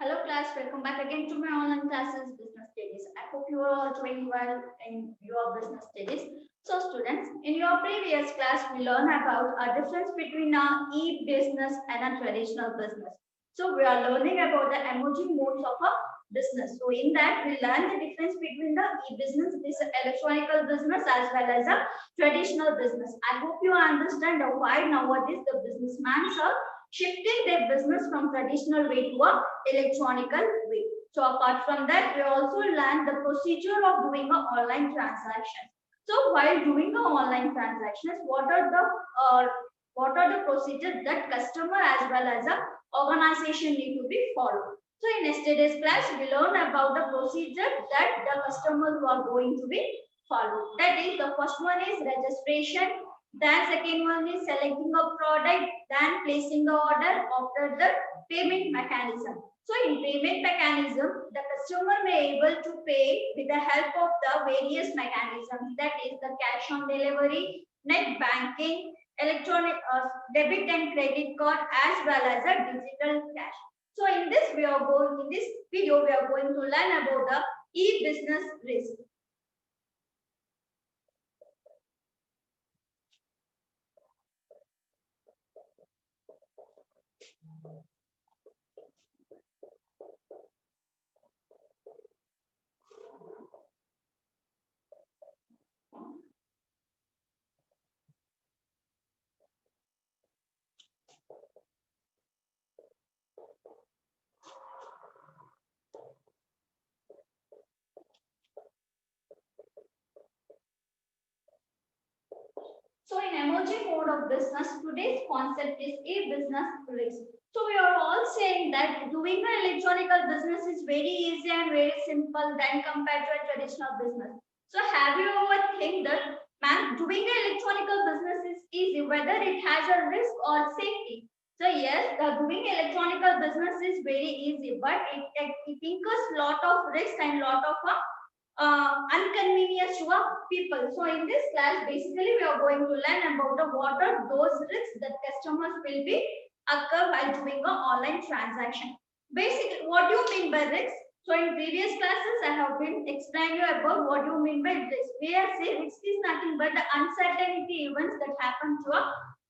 Hello class, welcome back again to my online classes business studies. I hope you are all doing well in your business studies. So students, in your previous class we learned about a difference between a e-business and a traditional business. So we are learning about the emerging modes of a business. So in that we learn the difference between the e-business, this electronical business as well as a traditional business. I hope you understand why nowadays the businessmen are shifting their business from traditional way to a electronical way. So apart from that, we also learn the procedure of doing an online transaction. So while doing an online transactions, what are the procedures that customer as well as a organization need to be followed. So in yesterday's class, we learned about the procedure that the customers are going to be followed. That is, the first one is registration, then second one is selecting a product, then placing the order after the payment mechanism. So in payment mechanism, the customer may able to pay with the help of the various mechanisms, that is the cash on delivery, net banking, electronic debit and credit card, as well as a digital cash. So in this video we are going to learn about the e-business risk. So in emerging mode of business, today's concept is e-business risk. So we are all saying that doing an electronical business is very easy and very simple than compared to a traditional business. So have you ever think that, man, doing an electronical business is easy, whether it has a risk or safety? So yes, doing electronical business is very easy, but it incurs lot of risk and lot of inconvenience to our people. So in this class, basically we are going to learn about what are those risks that customers will be occur while doing an online transaction. Basically, what do you mean by risks? So in previous classes, I have been explaining you about what you mean by risk. We are saying risk is nothing but the uncertainty events that happen to a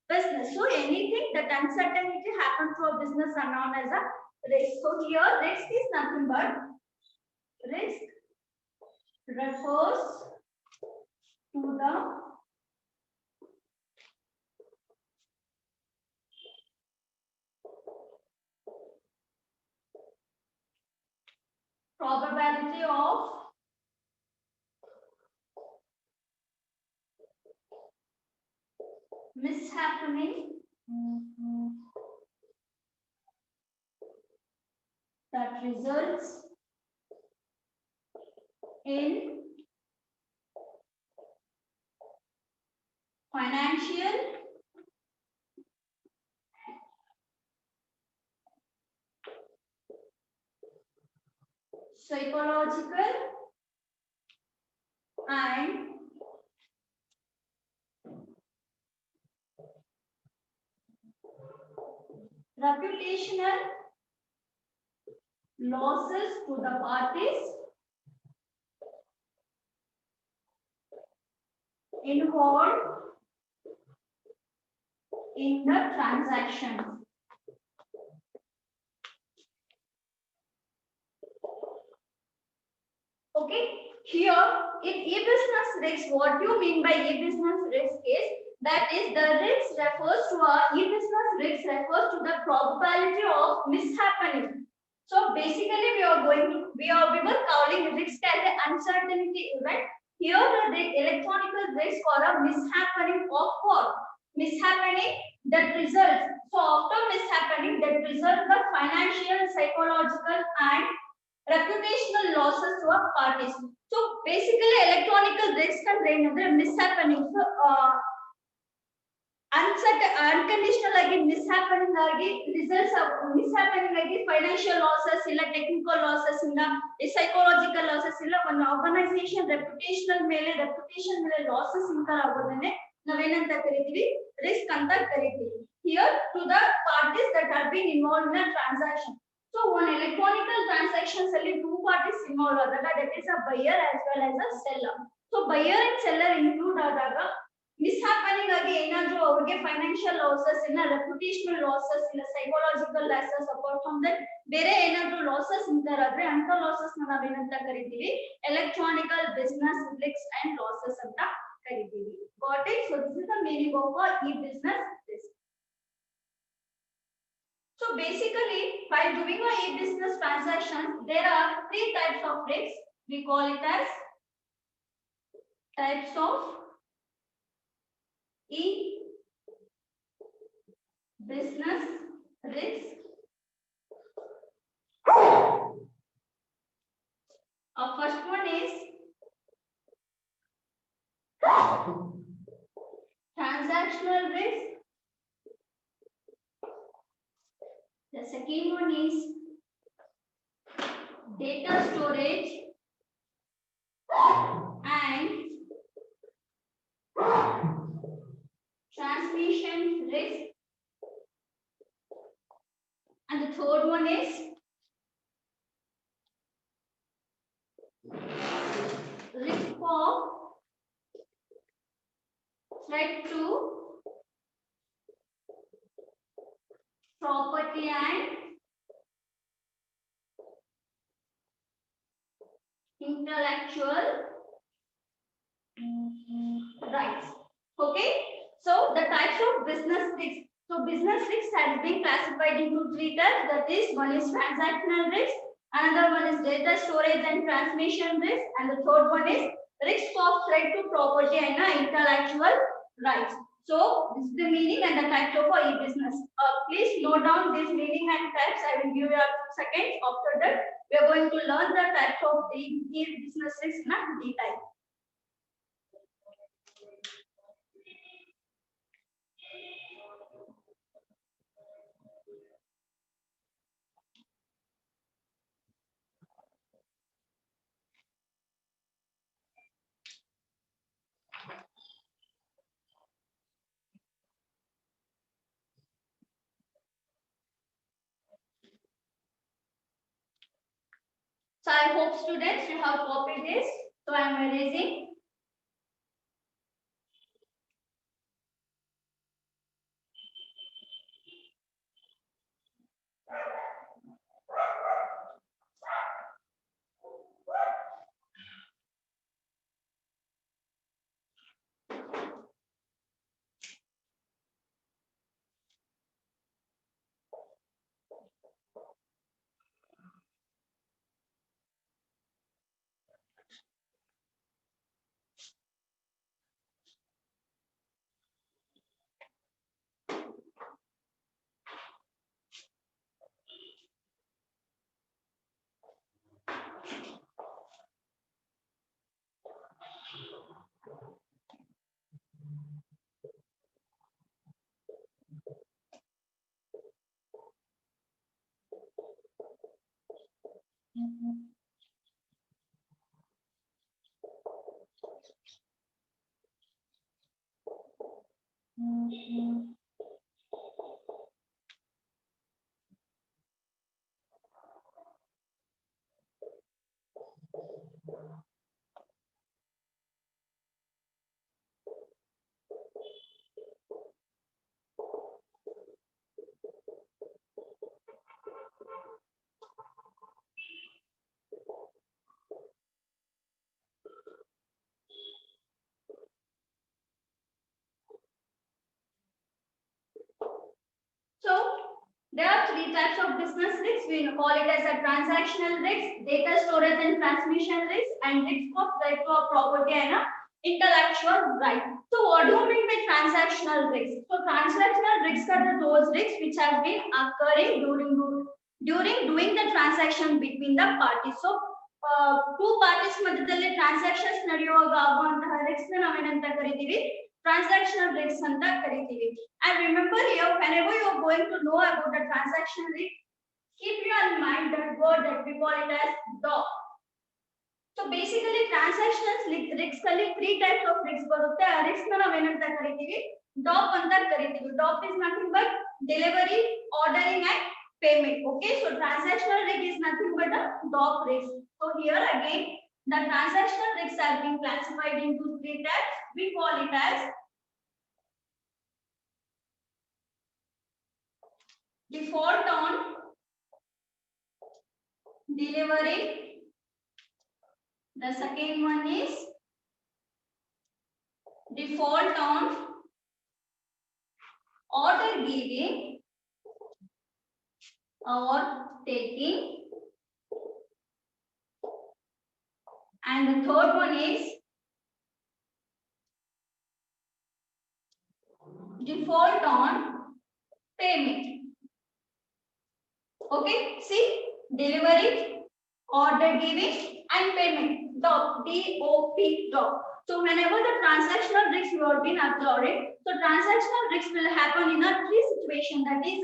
business. So anything that uncertainty happen to a business are known as a risk. So here risk is nothing but risk refers to the probability of mishappening that results in financial, psychological, and reputational losses to the parties involved in the transaction. Okay, here in e-business risk, what do you mean by e-business risk is that is the risk refers to e-business risk refers to the probability of mishappening. So basically we were calling risk as an uncertainty event. Here the electronical risk or a mishappening of what? Mishappening that results. So after mishappening that results the financial, psychological and reputational losses to a parties. So basically electronical risk and the mishappening. So unconditional again mishappening again results of mishappening again financial losses illa technical losses illa psychological losses illa one organization reputational ಮೇಲೆ losses incur ಆಗೋದನ್ನೇ ನಾವೇನಂತ ಕರಿತೀವಿ risk ಅಂತ ಕರಿತೀವಿ. Here to the parties that have been involved in a transaction. So one electronical transactions ಅಲ್ಲಿ two parties involved ಆದಾಗ that is a buyer as well as a seller. So buyer and seller include ಆದಾಗ ಮಿಸ್ಹ್ಯಾಪನಿಂಗ್ ಆಗಿ ಏನಾದರೂ ಅವರಿಗೆ financial losses ಇಲ್ಲ ರೆಪ್ಯುಟೇಷನಲ್ losses ಇಲ್ಲ psychological losses apart from that ಬೇರೆ ಏನಾದರೂ ಲಾಸಸ್ ಇಂತರಾದ್ರೆ ಅಂತ ಲಾಸಸ್ ನ ನಾವೇನಂತ ಕರಿತೀವಿ electronical business risks and losses ಅಂತ ಕರಿತೀವಿ. Got it? So this is the meaning of e-business risk. So basically, while doing a e-business transaction, there are three types of risks. We call it as types of e-business risk. First one is transactional risk. The second one is data storage and transmission risk, and the third one is risk of threat to property and intellectual rights. Okay, so the types of business risks. So business risks has been classified into three types. That is, one is transactional risk, another one is data storage and transmission risk, and the third one is risk of threat to property and intellectual rights. So this is the meaning and the types of e-business. Please note down this meaning and types. I will give you a seconds. After that, we are going to learn the types of e-business risk in detail. So I hope students you have copied this. So I am erasing. So there are three types of business risks. We call it as a transactional risk, data storage and transmission risk, and risk of threat to property and intellectual right. So what do you mean by transactional risks? So transactional risks are those risks which have been occurring during doing the transaction between the parties. So two parties ಮಧ್ಯದಲ್ಲಿ transactions ನಡೆಯುವಾಗ ಆಗುವಂತಹ risks ನ ನಾವೇನಂತ ಕರೀತೀವಿ transactional risks anta karithivi. And remember here, whenever you are going to know about the transaction risk, keep your mind that word that we call it as DOF. So basically transactional risks ಅಲ್ಲಿ three types of risks ಬರುತ್ತೆ. ಆ risks ನ ನಾವೇನಂತ ಕರಿತೀವಿ DOF ಅಂತ ಕರಿತೀವಿ. DOF is nothing but delivery, ordering and payment. Okay, so transactional risk is nothing but a DOC risk. So here again, the transactional risks are being classified into three types. We call it as default on delivery. The second one is default on order giving or taking, and the third one is default on payment. Okay, see, delivery, order giving, and payment. DOP, D-O-P, DOP. So whenever the transactional risk you have been observing, so transactional risk will happen in a three situation, that is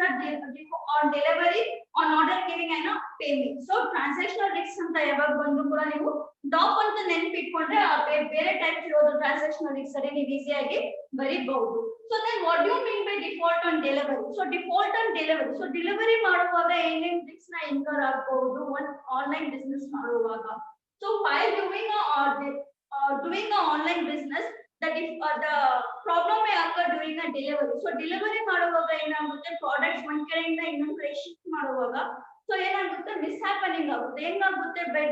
on delivery, on order giving, and a payment. So transactional risk ಅಂತ ಯಾವಾಗ ಬಂದ್ರು ಕೂಡ ನೀವು DOP ಅಂತ ನೆನಪಿಟ್ಕೊಂಡ್ರೆ ಬೇರೆ type ಇರೋದು transactional risk ಅಲ್ಲಿ ನೀವು ಈಸಿಯಾಗಿ ಬರೀಬಹುದು. So then what do you mean by default on delivery? So default on delivery. So delivery ಮಾಡುವಾಗ ಏನೇನ್ risks ನ incur ಆಗಬಹುದು ಒಂದು ಆನ್ಲೈನ್ ಬಿಸಿನೆಸ್ ಮಾಡುವಾಗ. So while doing a online business, that if the problem may occur during a delivery. So delivery ಮಾಡುವಾಗ ಏನಾಗುತ್ತೆ, products ಒಂದ್ ಕಡೆಯಿಂದ ಇನ್ನೊಂದ್ ಕಡೆ ಶಿಫ್ಟ್ ಮಾಡುವಾಗ ಸೊ ಏನಾಗುತ್ತೆ, ಮಿಸ್ಹ್ಯಾಪನಿಂಗ್ ಆಗುತ್ತೆ. ಏನಾಗುತ್ತೆ, ಬೈ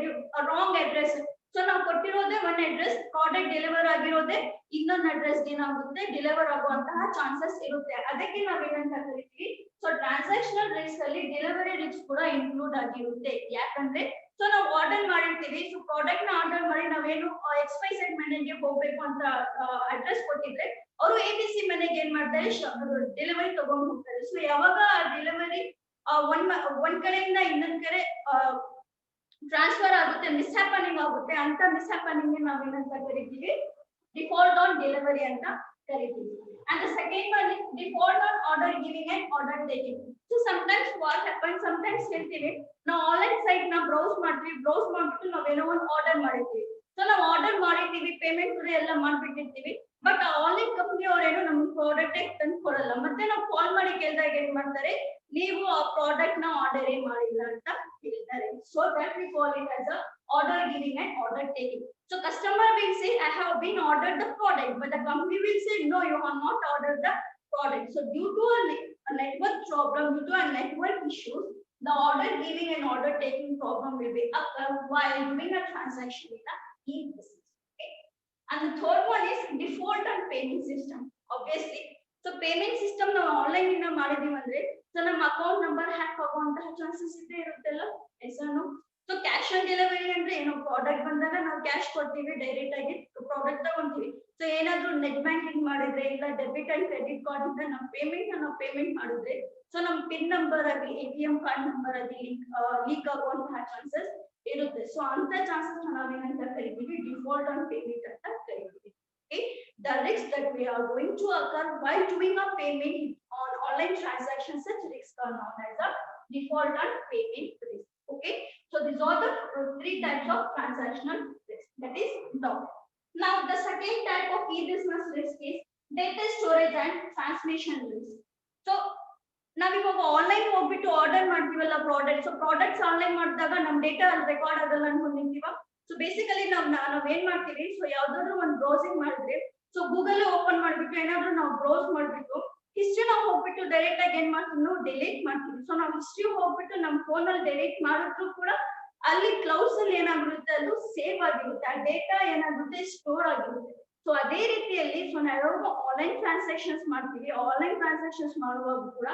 ರಾಂಗ್ ಅಡ್ರೆಸ್. ಸೊ ನಾವು ಕೊಟ್ಟಿರೋದೇ ಒಂದ್ ಅಡ್ರೆಸ್, ಪ್ರಾಡಕ್ಟ್ ಡೆಲಿವರ್ ಆಗಿರೋದೇ ಇನ್ನೊಂದು ಅಡ್ರೆಸ್ ಏನಾಗುತ್ತೆ ಡೆಲಿವರ್ ಆಗುವಂತಹ ಚಾನ್ಸಸ್ ಇರುತ್ತೆ. ಅದಕ್ಕೆ ನಾವೇನಂತ ಕರಿತೀವಿ, ಸೊ ಟ್ರಾನ್ಸಾಕ್ಷನಲ್ ರಿಸ್ಕ್ ಅಲ್ಲಿ ಡೆಲಿವರಿ ರಿಸ್ಕ್ ಕೂಡ ಇನ್ಕ್ಲೂಡ್ ಆಗಿರುತ್ತೆ. ಯಾಕಂದ್ರೆ ಸೊ ನಾವು ಆರ್ಡರ್ ಮಾಡಿರ್ತೀವಿ, ಸೊ ಪ್ರಾಡಕ್ಟ್ ನ ಆರ್ಡರ್ ಮಾಡಿ ನಾವೇನು XYZ ಮನೆಗೆ ಹೋಗ್ಬೇಕು ಅಂತ ಅಡ್ರೆಸ್ ಕೊಟ್ಟಿದ್ರೆ ಅವರು ABC ಮನೆಗೆ ಏನ್ ಮಾಡ್ತಾರೆ, ಡೆಲಿವರಿ ತಗೊಂಡು ಹೋಗ್ತಾರೆ. ಸೊ ಯಾವಾಗ ಡೆಲಿವರಿ ಒಂದ್ ಕಡೆಯಿಂದ ಇನ್ನೊಂದ್ ಕಡೆ ಟ್ರಾನ್ಸ್ಫರ್ ಆಗುತ್ತೆ, ಮಿಸ್ಹ್ಯಾಪನಿಂಗ್ ಆಗುತ್ತೆ, ಅಂತ ಮಿಸ್ಹ್ಯಾಪನಿಂಗ್ ನಾವೇನಂತ ಕರಿತೀವಿ, ಡಿಫಾಲ್ಟ್ ಆನ್ ಡೆಲಿವರಿ ಅಂತ ಕರಿತೀವಿ. And the second one is default on order giving and order taking. So sometimes what happens, sometimes ಹೇಳ್ತೀವಿ ನಾವು ಆನ್ಲೈನ್ ಸೈಟ್ ನ ಬ್ರೌಸ್ ಮಾಡ್ತೀವಿ, ಬ್ರೌಸ್ ಮಾಡ್ಬಿಟ್ಟು ನಾವೇನೋ ಒಂದು ಆರ್ಡರ್ ಮಾಡಿರ್ತೀವಿ. ಸೊ ನಾವು ಆರ್ಡರ್ ಮಾಡಿರ್ತೀವಿ, ಪೇಮೆಂಟ್ ಕೂಡ ಎಲ್ಲ ಮಾಡ್ಬಿಟ್ಟಿರ್ತೀವಿ, ಬಟ್ ಆ ಆನ್ಲೈನ್ ಕಂಪನಿ ಅವರೇನು ನಮ್ಗೆ ಪ್ರಾಡಕ್ಟ್ ತಂದು ಕೊಡಲ್ಲ. ಮತ್ತೆ ನಾವು ಕಾಲ್ ಮಾಡಿ ಕೇಳಿದಾಗ ಏನ್ ಮಾಡ್ತಾರೆ, ನೀವು ಆ ಪ್ರಾಡಕ್ಟ್ ನ ಆರ್ಡರ್ ಮಾಡಿಲ್ಲ ಅಂತ ಹೇಳ್ತಾರೆ. So that we call it as a order giving and order taking. So customer will say I have been ordered the product, but the company will say no, you have not ordered the product. So due to a network problem, due to a network issue, the order giving and order taking problem will be occur while doing a transaction in the e-business. Okay? And the third one is default on payment system. Obviously, so payment system ನಾವು online ಇಂದ ಮಾಡಿದೀವಿ ಅಂದ್ರೆ so ನಮ್ಮ account number hack ಆಗುವಂತಹ chances ಇದ್ದೇ ಇರುತ್ತಲ್ಲ. ಎಸ್ನು so cash on delivery ಅಂದ್ರೆ ಏನು, ಪ್ರಾಡಕ್ಟ್ ಬಂದಾಗ ನಾವು ಕ್ಯಾಶ್ ಕೊಡ್ತೀವಿ, ಡೈರೆಕ್ಟ್ ಆಗಿ ಪ್ರಾಡಕ್ಟ್ ತಗೊಂತೀವಿ. ಸೊ ಏನಾದ್ರೂ ನೆಟ್ ಬ್ಯಾಂಕಿಂಗ್ ಮಾಡಿದ್ರೆ ಇಲ್ಲ ಡೆಬಿಟ್ ಅಂಡ್ ಕ್ರೆಡಿಟ್ ಕಾರ್ಡ್ ಇಂದ ನಾವು ಪೇಮೆಂಟ್ ಮಾಡಿದ್ರೆ ಸೊ ನಮ್ ಪಿನ್ ನಂಬರ್ ಆಗಿ ATM ಕಾರ್ಡ್ ನಂಬರ್ ಆಗಿ ಲೀಕ್ ಆಗುವಂತಹ ಚಾನ್ಸಸ್ ಇರುತ್ತೆ. ಸೊ ಅಂತ ಚಾನ್ಸಸ್ ನಾವೇನಂತ ಕರಿತೀವಿ, ಡಿಫಾಲ್ಟ್ ಆನ್ ಪೇಮೆಂಟ್ ಅಂತ ಕರಿತೀವಿ. Okay, the risks that we are going to occur while doing a payment on online transactions, such risks are known as a default on payment risk. Okay, so these are the three types of transactional risk, that is DOC. Now the second type of e-business risk is data storage and transmission risk. So ನಾವಿವಾಗ online ಹೋಗ್ಬಿಟ್ಟು order ಮಾಡ್ತೀವಲ್ಲ product, so products online ಮಾಡಿದಾಗ ನಮ್ data ಅಲ್ಲಿ record ಆಗಲ್ಲ ಅನ್ಕೊಂಡಿರ್ತೀವ. So basically ನಾವ್ ಏನ್ ಮಾಡ್ತೀವಿ, ಸೊ ಯಾವ್ದಾದ್ರು ಒಂದು ಬ್ರೌಸಿಂಗ್ ಮಾಡಿದ್ರೆ ಸೊ ಗೂಗಲ್ ಓಪನ್ ಮಾಡ್ಬಿಟ್ಟು ಏನಾದ್ರು ನಾವು ಬ್ರೌಸ್ ಮಾಡ್ಬಿಟ್ಟು ಹಿಸ್ಟ್ರಿ ನಾವು ಹೋಗ್ಬಿಟ್ಟು ಡೈರೆಕ್ಟ್ ಆಗಿ ಏನ್ ಮಾಡ್ತೀವಿ, ನಾವು ಡಿಲೀಟ್ ಮಾಡ್ತೀವಿ. ಸೊ ನಾವು ಹಿಸ್ಟ್ರಿ ಹೋಗ್ಬಿಟ್ಟು ನಮ್ ಫೋನ್ ಅಲ್ಲಿ ಡಿಲೀಟ್ ಮಾಡಿದ್ರು ಕೂಡ ಅಲ್ಲಿ ಕ್ಲೌಡ್ಸ್ ಅಲ್ಲಿ ಏನಾಗಿರುತ್ತೆ, ಅದು ಸೇವ್ ಆಗಿರುತ್ತೆ, ಆ ಡೇಟಾ ಏನಾಗುತ್ತೆ ಸ್ಟೋರ್ ಆಗಿರುತ್ತೆ. ಸೊ ಅದೇ ರೀತಿಯಲ್ಲಿ ಸೊ ನಾವು ಆನ್ಲೈನ್ ಟ್ರಾನ್ಸಾಕ್ಷನ್ಸ್ ಮಾಡ್ತೀವಿ, ಆನ್ಲೈನ್ ಟ್ರಾನ್ಸಾಕ್ಷನ್ಸ್ ಮಾಡುವಾಗ ಕೂಡ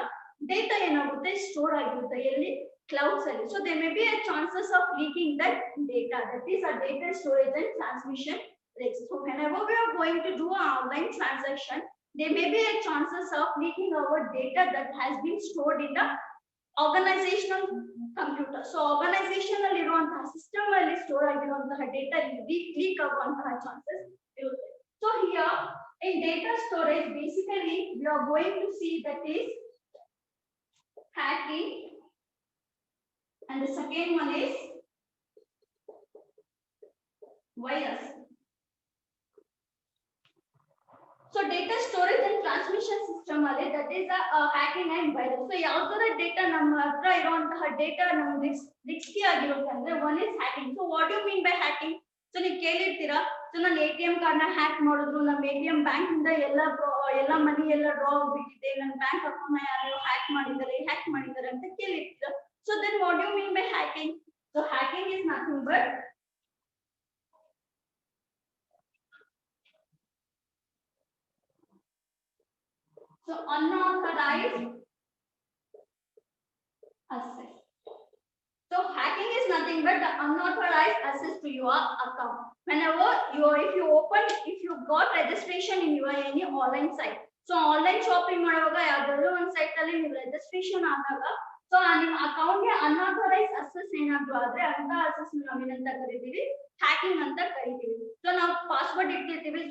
ಡೇಟಾ ಏನಾಗುತ್ತೆ ಸ್ಟೋರ್ ಆಗಿರುತ್ತೆ, ಎಲ್ಲಿ, ಕ್ಲೌಡ್ಸ್ ಅಲ್ಲಿ. So there may be a chances of leaking that data, that is a data storage and transmission risk. So whenever we are going to do an online transaction, there may be a chances of leaking our data that has been stored in the organizational computer. So organization ಅಲ್ಲಿ ಇರುವಂತಹ system ಅಲ್ಲಿ store ಆಗಿರುವಂತಹ data leak ಆಗುವಂತಹ chances ಇರುತ್ತೆ. So here in data storage, basically we are going to see that is hacking, and the second one is virus. So data storage and transmission system ಅಲ್ಲಿ that is hacking and virus. So ಯಾವ ತರ data ನಮ್ಮ ಹತ್ರ ಇರುವಂತಹ data ನಮ್ಗೆ risky ಆಗಿರುತ್ತೆ ಅಂದ್ರೆ one is hacking. So what you mean by hacking? So ನೀವು ಕೇಳಿರ್ತೀರಾ, ಸೊ ನನ್ನ ATM ಕಾರ್ಡ್ ನ ಹ್ಯಾಕ್ ಮಾಡಿದ್ರು, ನಮ್ಮ ATM ಬ್ಯಾಂಕ್ ಇಂದ ಎಲ್ಲ ಮನಿ ಎಲ್ಲ ಡ್ರಾ ಆಗ್ಬಿಟ್ಟಿದೆ, ನನ್ನ ಬ್ಯಾಂಕ್ ಅಕೌಂಟ್ ನ ಯಾರು ಹ್ಯಾಕ್ ಮಾಡಿದ್ದಾರೆ ಅಂತ ಕೇಳಿರ್ತೀರಾ. So then what you mean by hacking? So hacking is nothing but unauthorized access. So hacking is nothing but the unauthorized access to your account. Whenever if you got registration in your any online site. So online shopping ಮಾಡುವಾಗ ಯಾವ್ದಾದ್ರು ಒಂದು site ಅಲ್ಲಿ ನೀವು registration ಆದಾಗ so ನಿಮ್ಮ account ಗೆ unauthorise access ಏನಾದ್ರು ಆದ್ರೆ ಅಂತ ಅಕ್ಸೆಸ್ ನಾವೇನಂತ ಕರಿತೀವಿ? ಹ್ಯಾಕಿಂಗ್ ಅಂತ ಕರಿತೀವಿ. ಸೊ ನಾವು ಪಾಸ್ವರ್ಡ್ ಇಟ್ಟಿರ್ತೀವಿ,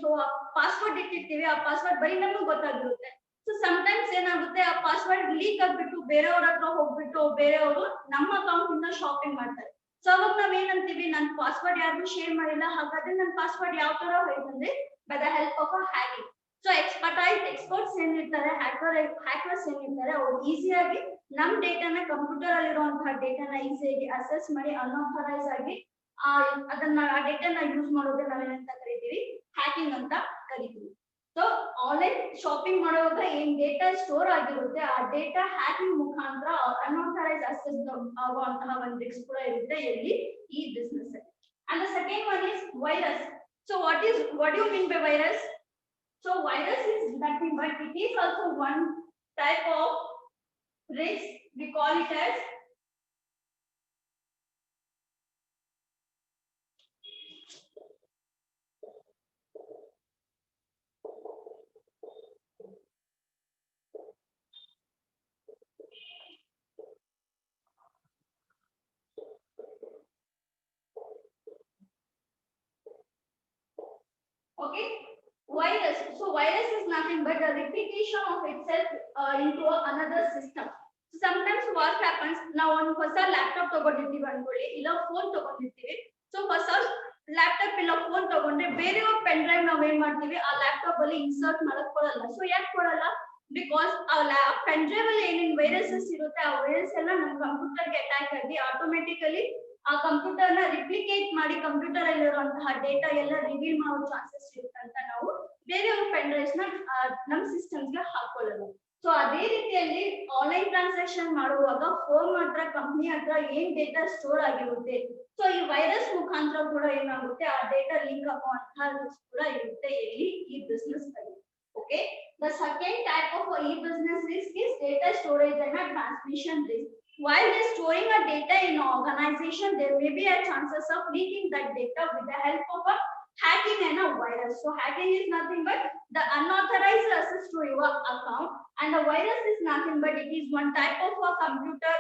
ಆ ಪಾಸ್ವರ್ಡ್ ಬರೀ ನಮಗೆ ಗೊತ್ತಾಗಿರುತ್ತೆ. ಸೊ ಸಮಟೈಮ್ಸ್ ಏನಾಗುತ್ತೆ, ಆ ಪಾಸ್ವರ್ಡ್ ಲೀಕ್ ಆಗ್ಬಿಟ್ಟು ಬೇರೆಯವ್ರ ಹತ್ರ ಹೋಗ್ಬಿಟ್ಟು ಬೇರೆಯವರು ನಮ್ಮ ಅಕೌಂಟ್ ಇಂದ ಶಾಪಿಂಗ್ ಮಾಡ್ತಾರೆ. ಸೊ ಅವಾಗ ನಾವ್ ಏನಂತೀವಿ, ನನ್ ಪಾಸ್ವರ್ಡ್ ಯಾರಿಗೂ ಶೇರ್ ಮಾಡಿಲ್ಲ, ಹಾಗಾದ್ರೆ ನನ್ನ ಪಾಸ್ವರ್ಡ್ ಯಾವ ತರ ಹೋಯ್ತಂದ್ರೆ by the help of a hacking. So experts ಏನಿರ್ತಾರೆ, ಹ್ಯಾಕರ್ಸ್ ಏನಿರ್ತಾರೆ, ಅವ್ರು ಈಸಿಯಾಗಿ ನಮ್ ಡೇಟಾನ ಕಂಪ್ಯೂಟರ್ ಅಲ್ಲಿರುವಂತಹ ಡೇಟಾನ ಈಸಿಯಾಗಿ ಅಸೆಸ್ ಮಾಡಿ ಅನ್ಆಥರೈಸ್ ಆಗಿ ಆ ಡೇಟಾನ ಯೂಸ್ ಮಾಡೋದೇ ನಾವೇನಂತ ಕರಿತೀವಿ? ಹ್ಯಾಕಿಂಗ್ ಅಂತ ಕರಿತೀವಿ. ಸೊ ಆನ್ಲೈನ್ ಶಾಪಿಂಗ್ ಮಾಡುವಾಗ ಏನ್ ಡೇಟಾ ಸ್ಟೋರ್ ಆಗಿರುತ್ತೆ, ಆ ಡೇಟಾ ಹ್ಯಾಕಿಂಗ್ ಮುಖಾಂತರ ಅನ್ಆಥರೈಸ್ ಅಕ್ಸೆಸ್ ಆಗುವಂತಹ ಒಂದು ರಿಸ್ಕ್ ಕೂಡ ಇರುತ್ತೆ ಎಲ್ಲಿ? ಈ ಬಿಸ್ನೆಸ್ ಅಲ್ಲಿ. And the second one is virus. So what you mean by virus? So virus is nothing but it is also one type of risk. We call it as okay, virus. So virus is nothing but the replication of itself into another system. So sometimes what happens, ನಾವು ಒಂದು ಹೊಸ laptop ತಗೊಂಡಿರ್ತೀವಿ ಅನ್ಕೊಳ್ಳಿ, ಇಲ್ಲ phone ತಗೊಂಡಿರ್ತೀವಿ. So ಹೊಸ laptop ಇಲ್ಲ phone ತಗೊಂಡ್ರೆ ಬೇರೆಯವ್ರ pen drive ನಾವ್ ಏನ್ ಮಾಡ್ತೀವಿ, ಆ ಲ್ಯಾಪ್ಟಾಪ್ ಅಲ್ಲಿ ಇನ್ಸರ್ಟ್ ಮಾಡಕ್ ಕೊಡಲ್ಲ. ಸೊ ಯಾಕೆ ಕೊಡಲ್ಲ? ಬಿಕಾಸ್ ಆ ಪೆನ್ ಡ್ರೈವ್ ಅಲ್ಲಿ ಏನೇನ್ ವೈರಸಸ್ ಇರುತ್ತೆ, ಆ ವೈರಸ್ ಎಲ್ಲ ನಮ್ ಕಂಪ್ಯೂಟರ್ಗೆ ಅಟ್ಯಾಕ್ ಆಗಿ ಆಟೋಮೆಟಿಕಲಿ ಆ ಕಂಪ್ಯೂಟರ್ ನ ರಿಪ್ಲಿಕೇಟ್ ಮಾಡಿ ಕಂಪ್ಯೂಟರ್ ಅಲ್ಲಿರುವಂತಹ ಡೇಟಾ ಎಲ್ಲ ರಿವೀಲ್ ಮಾಡೋ ಚಾನ್ಸಸ್ ಇರುತ್ತೆ ಅಂತ ನಾವು ಬೇರೆಯವ್ರ ಪೆನ್ ಡ್ರೈವ್ಸ್ ನ ನಮ್ ಸಿಸ್ಟಮ್ಸ್ ಗೆ ಹಾಕೊಳ್ಳೋದು. ಸೊ ಅದೇ ರೀತಿಯಲ್ಲಿ ಆನ್ಲೈನ್ ಟ್ರಾನ್ಸಾಕ್ಷನ್ ಮಾಡುವಾಗ ಫೋನ್ ಹತ್ರ ಕಂಪ್ನಿ ಹತ್ರ ಏನ್ ಡೇಟಾ ಸ್ಟೋರ್ ಆಗಿರುತ್ತೆ, ಸೊ ಈ ವೈರಸ್ ಮುಖಾಂತರ ಕೂಡ ಏನಾಗುತ್ತೆ, ಆ ಡೇಟಾ ಲಿಂಕ್ ಆಗುವಂತಹ ರಿಸ್ಕ್ ಕೂಡ ಇರುತ್ತೆ ಎಲ್ಲಿ? ಈ ಬಿಸ್ನೆಸ್ ಅಲ್ಲಿ. Okay, the second type of ಈ business risk is data storage and transmission risk. While they storing a data in an organization, there may be a chances of leaking that data with the help of a hacking and a virus. So hacking is nothing but the unauthorized access to your account, and the virus is nothing but it is one type of a computer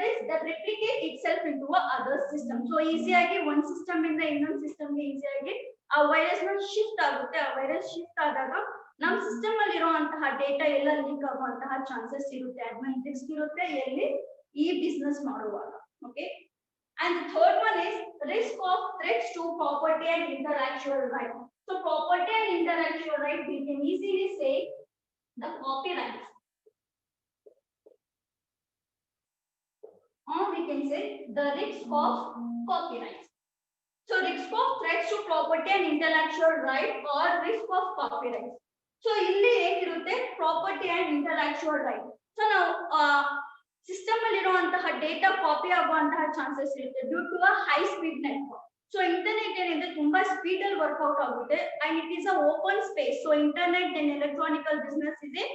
risk that replicate itself into a other system. So easily one system in the ಇನ್ನೊಂದು system ಗೆ easily ಆ virus ನ shift ಆಗುತ್ತೆ. ಆ virus shift ಆದಾಗ ನಮ್ಮ system ಅಲ್ಲಿ ಇರುವಂತಹ ಡೇಟಾ ಎಲ್ಲ ಲೀಕ್ ಆಗುವಂತಹ ಚಾನ್ಸಸ್ ಇರುತ್ತೆ, ಅಡ್ಮಿನ್ ರಿಸ್ಕ್ ಇರುತ್ತೆ ಎಲ್ಲಿ? ಈ ಬಿಸ್ನೆಸ್ ಮಾಡುವಾಗ. Okay, and the third one is risk of threats to property and intellectual right. So property and intellectual right, we can easily say the copyright, or we can say the risk of copyright. So risk of threats to property and intellectual right or risk of copyright. So ಇಲ್ಲಿ ಏನಿರುತ್ತೆ, property and intellectual right. So ನಾವು system ಅಲ್ಲಿ ಇರುವಂತಹ data copy ಆಗುವಂತಹ chances ಇರುತ್ತೆ due to a high speed network. So internet ಏನಿದೆ ತುಂಬಾ speed ಅಲ್ಲಿ ವರ್ಕ್ಔಟ್ ಆಗುತ್ತೆ and it is a open space. So internet and electronical business ಇದೆ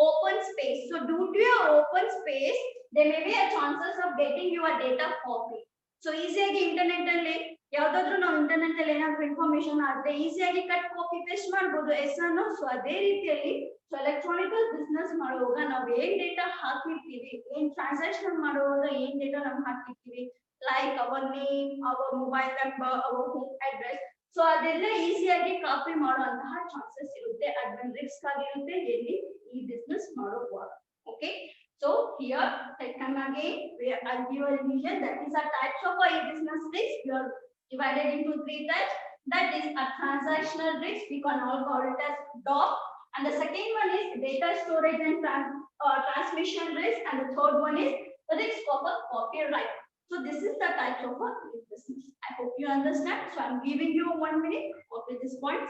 open space. So due to a open space there may be a chances of getting your data copy. So ಈಸಿಯಾಗಿ internet ಅಲ್ಲಿ ಯಾವ್ದಾದ್ರು ನಾವು internet ಅಲ್ಲಿ ಏನಾದ್ರು information ಆದ್ರೆ ಈಸಿಯಾಗಿ cut copy paste ಮಾಡ್ಬೋದು ಎಸ್ ಅನ್ನೋ. ಸೊ ಅದೇ ರೀತಿಯಲ್ಲಿ ಸೊ ಎಲೆಕ್ಟ್ರಾನಿಕಲ್ ಬಿಸ್ನೆಸ್ ಮಾಡುವಾಗ ನಾವು ಏನ್ ಡೇಟಾ ಹಾಕಿರ್ತೀವಿ, ಏನ್ ಟ್ರಾನ್ಸಾಕ್ಷನ್ ಮಾಡುವಾಗ ಏನ್ ಡೇಟಾ ನಾವು ಹಾಕಿರ್ತೀವಿ, ಲೈಕ್ ಅವರ್ ನೇಮ್, ಅವರ್ ಮೊಬೈಲ್ ನಂಬರ್, ಅವರ್ ಹೋಮ್ ಅಡ್ರೆಸ್, ಸೊ ಅದೆಲ್ಲ ಈಸಿಯಾಗಿ ಕಾಪಿ ಮಾಡುವಂತಹ ಚಾನ್ಸಸ್ ಇರುತ್ತೆ, ಅಡ್ಮಿನ್ ರಿಸ್ಕ್ ಆಗಿರುತ್ತೆ ಎಲ್ಲಿ? ಈ ಬಿಸ್ನೆಸ್ ಮಾಡುವಾಗ. Okay, so here I come again, I'll give a revision. That is a types of e-business risk. You are divided into three types: that is a transactional risk. We can all call it as DOC. And the second one is data storage and transmission risk. And the third one is the risk of a copyright. So this is the type of a business. I hope you understand. So I'm giving you 1 minute to copy this point.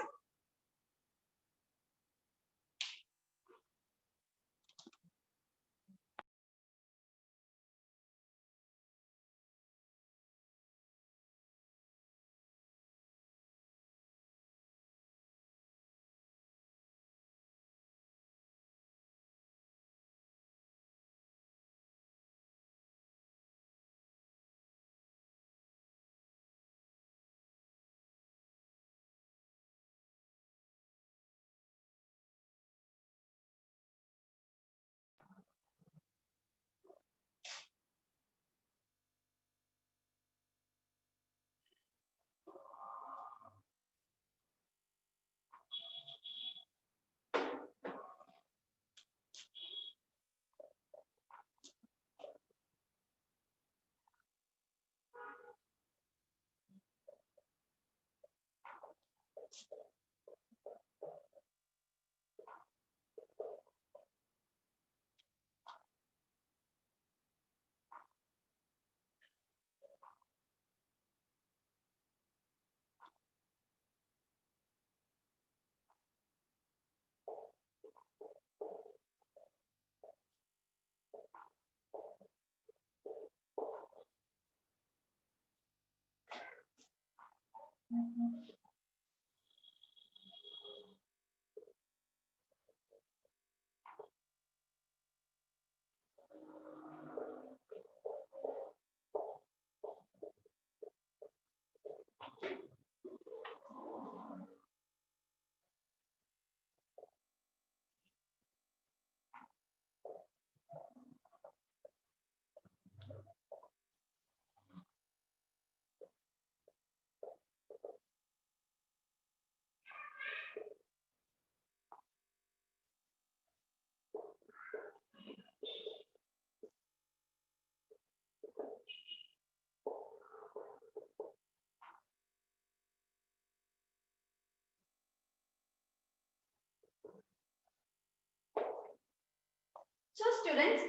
So students,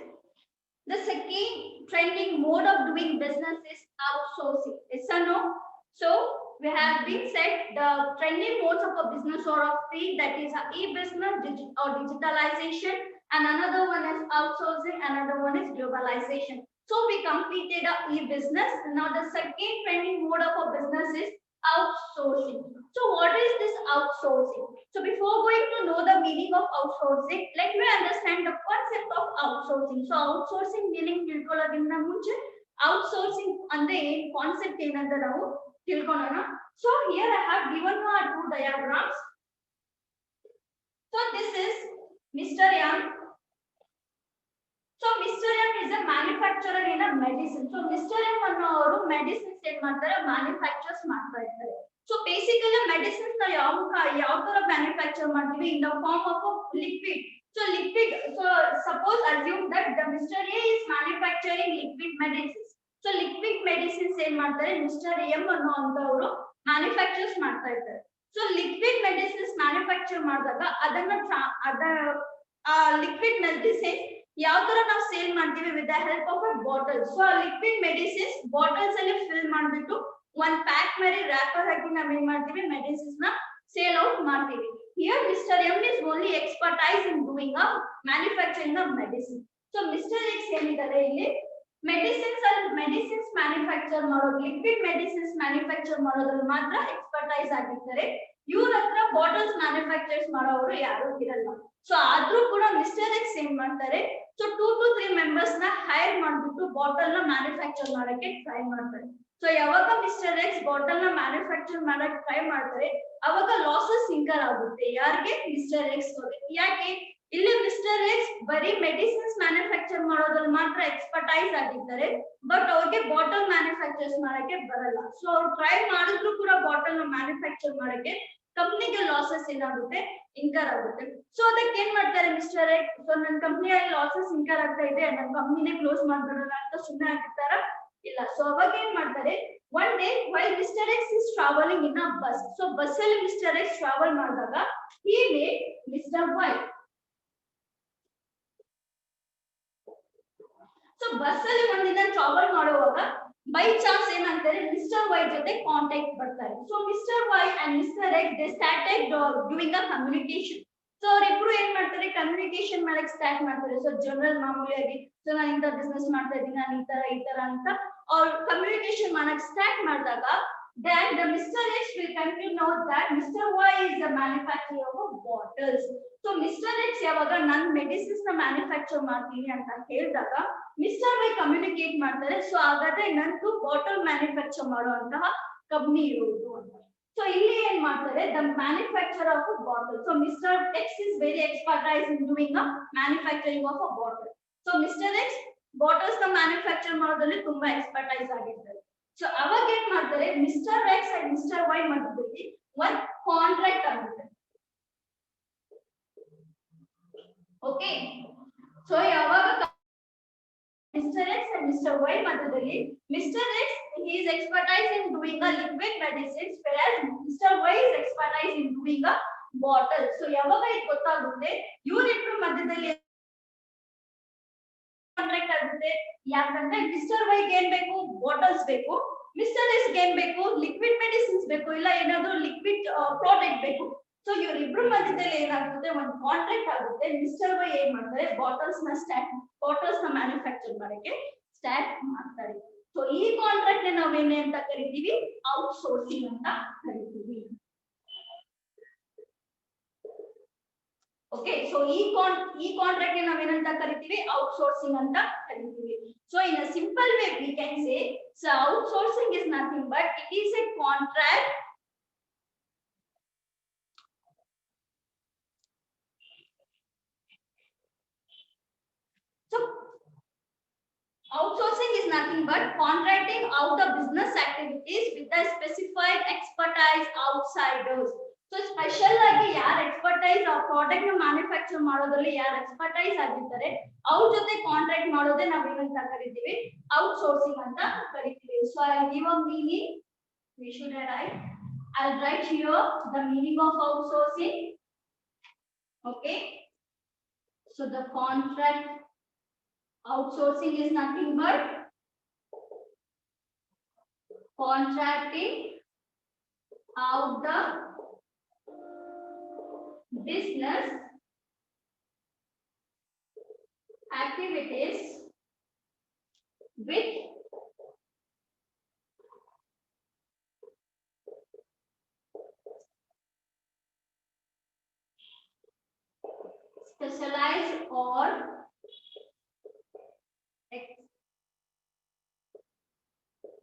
the second trending mode of doing business is outsourcing. Yes or no? So we have been said the trending modes of a business or of three, that is e-business or digitalization, and another one is outsourcing, another one is globalization. So we completed a e-business. Now the second trending mode of a business is outsourcing. So what is this outsourcing? So before going to know the meaning of outsourcing, let me understand the concept of outsourcing. So outsourcing meaning ತಿಳ್ಕೊಳ್ಳೋದಕ್ಕಿಂತ ಮುಂಚೆ outsourcing ಅಂದ್ರೆ concept ಏನಂತ ನಾವು ತಿಳ್ಕೊಳ್ಳೋಣ. So here I have given you two diagrams. So this is Mr. M. So Mr. M is a manufacturer in a medicine. So Mr. M ಅನ್ನೋರು medicines ಏನ್ ಮಾಡ್ತಾರೆ, manufactures ಮಾಡ್ತಾ ಇರ್ತಾರೆ. So basically medicines na ಯಾವ ತರ manufacture ಮಾಡ್ತೀವಿ in the form of a liquid. So liquid, so suppose assume that the Mr. A is manufacturing liquid medicines. So liquid medicines ಏನ್ ಮಾಡ್ತಾರೆ, Mr. M ಅನ್ನೋಂತವರು manufactures ಮಾಡ್ತಾ ಇರ್ತಾರೆ. So liquid medicines manufacture ಮಾಡಿದಾಗ ಅದನ್ನ liquid medicine ಯಾವ ತರ ನಾವು sale ಮಾಡ್ತೀವಿ with the help of a bottle. So liquid medicines bottles ಅಲ್ಲಿ fill ಮಾಡಿಬಿಟ್ಟು ಒಂದು ಪ್ಯಾಕ್ ಮಾಡಿ ರ್ಯಾಪರ್ ಹಾಕಿ ನಾವು ಏನ್ ಮಾಡ್ತೀವಿ, ಮೆಡಿಸಿನ್ಸ್ ನ ಸೇಲ್ ಔಟ್ ಮಾಡ್ತೀವಿ. Here Mr. M is only expertise in doing a manufacturing of medicine. So Mr. X ಏನಿದ್ದಾರೆ ಇಲ್ಲಿ ಮೆಡಿಸಿನ್ಸ್ ಮ್ಯಾನುಫ್ಯಾಕ್ಚರ್ ಮಾಡೋದು, ಲಿಕ್ವಿಡ್ ಮೆಡಿಸಿನ್ಸ್ ಮ್ಯಾನುಫ್ಯಾಕ್ಚರ್ ಮಾಡೋದ್ರಲ್ಲಿ ಮಾತ್ರ ಎಕ್ಸ್ಪರ್ಟೈಸ್ ಆಗಿರ್ತಾರೆ. ಇವ್ರ ಹತ್ರ ಬಾಟಲ್ಸ್ ಮ್ಯಾನುಫ್ಯಾಕ್ಚರ್ಸ್ ಮಾಡೋರು ಯಾರು ಇರಲ್ಲ. ಸೊ ಆದ್ರೂ ಕೂಡ ಮಿಸ್ಟರ್ ಎಕ್ಸ್ ಏನ್ ಮಾಡ್ತಾರೆ, ಸೊ 2 to 3 ಮೆಂಬರ್ಸ್ ನ ಹೈರ್ ಮಾಡ್ಬಿಟ್ಟು ಬಾಟಲ್ ನ ಮ್ಯಾನುಫ್ಯಾಕ್ಚರ್ ಮಾಡಕ್ಕೆ ಟ್ರೈ ಮಾಡ್ತಾರೆ. ಸೊ ಯಾವಾಗ ಮಿಸ್ಟರ್ ಎಕ್ಸ್ ಬಾಟಲ್ ನ ಮ್ಯಾನುಫ್ಯಾಕ್ಚರ್ ಮಾಡಕ್ ಟ್ರೈ ಮಾಡ್ತಾರೆ, ಅವಾಗ ಲಾಸಸ್ ಇನ್ಕರ್ ಆಗುತ್ತೆ. ಯಾರಿಗೆ? Mister X. ಯಾಕೆ? ಇಲ್ಲಿ ಮಿಸ್ಟರ್ ಎಕ್ಸ್ ಬರೀ ಮೆಡಿಸಿನ್ಸ್ ಮ್ಯಾನುಫ್ಯಾಕ್ಚರ್ ಮಾಡೋದ್ರಲ್ಲಿ ಮಾತ್ರ ಎಕ್ಸ್ಪರ್ಟೈಸ್ ಆಗಿರ್ತಾರೆ, ಬಟ್ ಅವ್ರಿಗೆ ಬಾಟಲ್ ಮ್ಯಾನುಫ್ಯಾಕ್ಚರ್ಸ್ ಮಾಡಕ್ಕೆ ಬರಲ್ಲ. ಸೊ ಅವ್ರು ಟ್ರೈ ಮಾಡಿದ್ರು ಕೂಡ ಬಾಟಲ್ ನ ಮ್ಯಾನುಫ್ಯಾಕ್ಚರ್ ಮಾಡಕ್ಕೆ ಕಂಪ್ನಿಗೆ ಲಾಸಸ್ ಏನಾಗುತ್ತೆ, ಇನ್ಕರ್ ಆಗುತ್ತೆ. ಸೊ ಅದಕ್ಕೆ ಏನ್ ಮಾಡ್ತಾರೆ ಮಿಸ್ಟರ್ ಎಕ್ಸ್, ಸೊ ನನ್ನ ಕಂಪ್ನಿಯಲ್ಲಿ ಲಾಸಸ್ ಇನ್ಕರ್ ಆಗ್ತಾ ಇದೆ, ನನ್ನ ಕಂಪ್ನಿನೇ ಕ್ಲೋಸ್ ಮಾಡ್ಬಿಡೋಣ ಅಂತ ಸುಮ್ಮನೆ ಆಗಿರ್ತಾರ? ಇಲ್ಲ. ಸೊ ಅವಾಗ ಏನ್ ಮಾಡ್ತಾರೆ, one day while Mr. X is traveling in a bus, so bus ಅಲ್ಲಿ Mr. X travel ಮಾಡಿದಾಗ he met Mr. Y. So bus ಅಲ್ಲಿ ಒಂದಿನ ಟ್ರಾವೆಲ್ ಮಾಡುವಾಗ ಬೈ ಚಾನ್ಸ್ ಏನಾಗ್ತಾರೆ, ಮಿಸ್ಟರ್ ವೈ ಜೊತೆ ಕಾಂಟ್ಯಾಕ್ಟ್ ಬರ್ತಾರೆ. So mister Y and mister X they started doing a communication. So ಅವರಿಬ್ರು ಏನ್ ಮಾಡ್ತಾರೆ, ಕಮ್ಯುನಿಕೇಶನ್ ಮಾಡಕ್ ಸ್ಟಾರ್ಟ್ ಮಾಡ್ತಾರೆ. ಸೊ ಜನರಲ್ ಮಾಮೂಲಿಯಾಗಿ, ಸೊ ನಾನು ಇಂತ ಬಿಸ್ನೆಸ್ ಮಾಡ್ತಾ ಇದ್ದೀನಿ, ನಾನು ಈ ತರ ಅಂತ ಅವ್ರು ಕಮ್ಯುನಿಕೇಶನ್ ಮಾಡಕ್ ಸ್ಟಾರ್ಟ್ ಮಾಡಿದಾಗ then the Mr. X will come to know that Mr. Y is the manufacturer of bottles. So Mr. X ಯಾವಾಗ ನಾನು ಮೆಡಿಸಿನ್ಸ್ ನ ಮ್ಯಾನುಫ್ಯಾಕ್ಚರ್ ಮಾಡ್ತೀನಿ ಅಂತ ಹೇಳಿದಾಗ ಮಿಸ್ಟರ್ ವೈ ಕಮ್ಯುನಿಕೇಟ್ ಮಾಡ್ತಾರೆ. ಸೊ ಹಾಗಾದ್ರೆ ನಂದು ಬಾಟಲ್ ಮ್ಯಾನುಫ್ಯಾಕ್ಚರ್ ಮಾಡುವಂತಹ ಕಂಪನಿ ಇರುವುದು ಅಂತ. ಸೊ ಇಲ್ಲಿ ಏನ್ ಮಾಡ್ತಾರೆ, the manufacture of a bottle. So mister X is very expertise in doing a manufacturing of a bottle. So mister X bottles ನ ಮ್ಯಾನುಫ್ಯಾಕ್ಚರ್ ಮಾಡೋದ್ರಲ್ಲಿ ತುಂಬಾ ಎಕ್ಸ್ಪರ್ಟೈಸ್ ಆಗಿರ್ತಾರೆ. ಸೊ ಅವಾಗ ಏನ್ ಮಾಡ್ತಾರೆ, mister X and mister Y ಮಧ್ಯದಲ್ಲಿ ಒಂದು ಕಾಂಟ್ರಾಕ್ಟ್ ಆಗುತ್ತೆ. ಓಕೆ, ಸೊ ಯಾವಾಗ mister X and mister Y ಮಧ್ಯದಲ್ಲಿ mister X he is expertise in doing a liquid medicines whereas Mr. Y is expertise in doing a bottle. So ಯಾವಾಗ ಇದು ಗೊತ್ತಾಗುತ್ತೆ, ಇವರಿಬ್ಬರ ಮಧ್ಯದಲ್ಲಿ ಕಾಂಟ್ರಾಕ್ಟ್ ಆಗುತ್ತೆ. ಯಾಕಂದ್ರೆ ಮಿಸ್ಟರ್ ವೈ ಗೆ ಏನ್ ಬೇಕು, ಬಾಟಲ್ಸ್ ಬೇಕು, ಮಿಸ್ಟರ್ ಎಸ್ ಗೆ ಏನ್ ಬೇಕು, ಲಿಕ್ವಿಡ್ ಮೆಡಿಸಿನ್ಸ್ ಬೇಕು, ಇಲ್ಲ ಏನಾದ್ರು ಲಿಕ್ವಿಡ್ ಪ್ರಾಡಕ್ಟ್ ಬೇಕು. ಸೊ ಇವರಿಬ್ರು ಮಧ್ಯದಲ್ಲಿ ಏನಾಗುತ್ತೆ, ಒಂದು ಕಾಂಟ್ರಾಕ್ಟ್ ಆಗುತ್ತೆ. ಮಿಸ್ಟರ್ ವೈ ಏನ್ ಮಾಡ್ತಾರೆ, ಬಾಟಲ್ಸ್ ನ ಮ್ಯಾನುಫ್ಯಾಕ್ಚರ್ ಮಾಡಕ್ಕೆ ಸ್ಟಾರ್ಟ್ ಮಾಡ್ತಾರೆ. ಸೊ ಈ ಕಾಂಟ್ರಾಕ್ಟ್ ನಾವೇನೇ ಅಂತ ಕರಿತೀವಿ, ಔಟ್ಸೋರ್ಸಿಂಗ್ ಅಂತ ಕರಿತೀವಿ. ಓಕೆ, ಸೊ ಈ ಕಾಂಟ್ರಾಕ್ಟ್ ನಾವೇನಂತ ಕರಿತೀವಿ, ಔಟ್ಸೋರ್ಸಿಂಗ್ ಅಂತ ಕರಿತೀವಿ. So in a simple way we can say, so outsourcing is nothing but it is A contract outsourcing is nothing but contracting out the business activities with the specified expertise outsiders. So special ಆಗಿ ಯಾರು expertise ಆ product ನ manufacture ಮಾಡೋದ್ರಲ್ಲಿ ಯಾರು expertise ಆಗಿರ್ತಾರೆ ಅವ್ರ ಜೊತೆ contract ಮಾಡೋದೇ ನಾವು ಏನಂತ ಕರಿತೀವಿ, ಔಟ್ಸೋರ್ಸಿಂಗ್ ಅಂತ ಕರಿತೀವಿ. So I give a meaning, we should write, I'll write here the meaning of outsourcing. Okay, so the contract outsourcing is nothing but contracting out the business activities with specialized or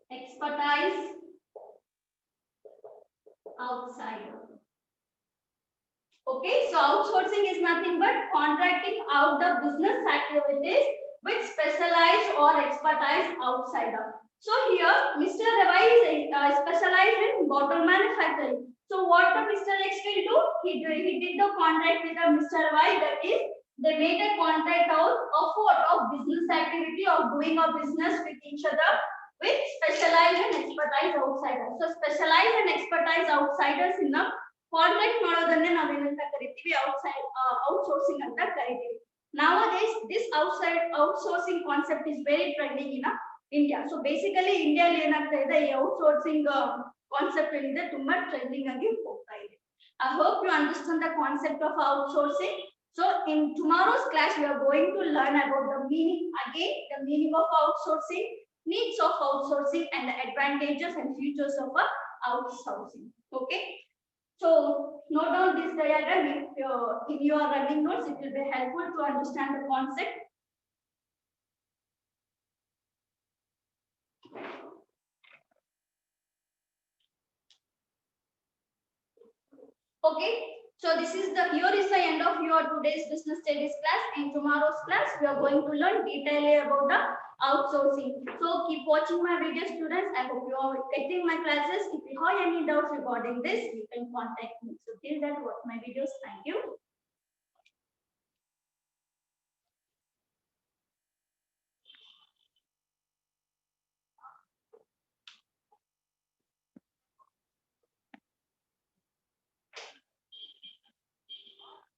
expertise outsider. Okay, so outsourcing is nothing but contracting out the business activities with specialized or expertise outsider. So here Mr. Ravi is specialized in bottle manufacturing. So what the Mr. X will do, he did the contract with the Mr. Y, that is they made a contract out of business activity of doing a business with each other with specialized and expertise outsiders. So specialized and expertise outsiders in a contract ಮಾಡೋದನ್ನೇ ನಾವೇನಂತ ಕರಿತೀವಿ, outsourcing ಅಂತ ಕರಿತೀವಿ. Nowadays this outsourcing concept is very trending in India. So basically India ಅಲ್ಲಿ ಏನಾಗ್ತಾ ಇದೆ, ಈ outsourcing concept ಏನಿದೆ ತುಂಬಾ ಟ್ರೆಂಡಿಂಗ್ ಆಗಿ ಹೋಗ್ತಾ ಇದೆ. I hope you understand the concept of outsourcing. So in tomorrow's class we are going to learn about the meaning of outsourcing, needs of outsourcing and the advantages and features of outsourcing. Okay, so note down this diagram in your running notes. It will be helpful to understand the concept. Okay, so here is the end of your today's business studies class. In tomorrow's class we are going to learn detailedly about the outsourcing. So keep watching my video, students. I hope you are getting my classes. If you have any doubts regarding this, you can contact me. So till that, watch my videos. Thank you.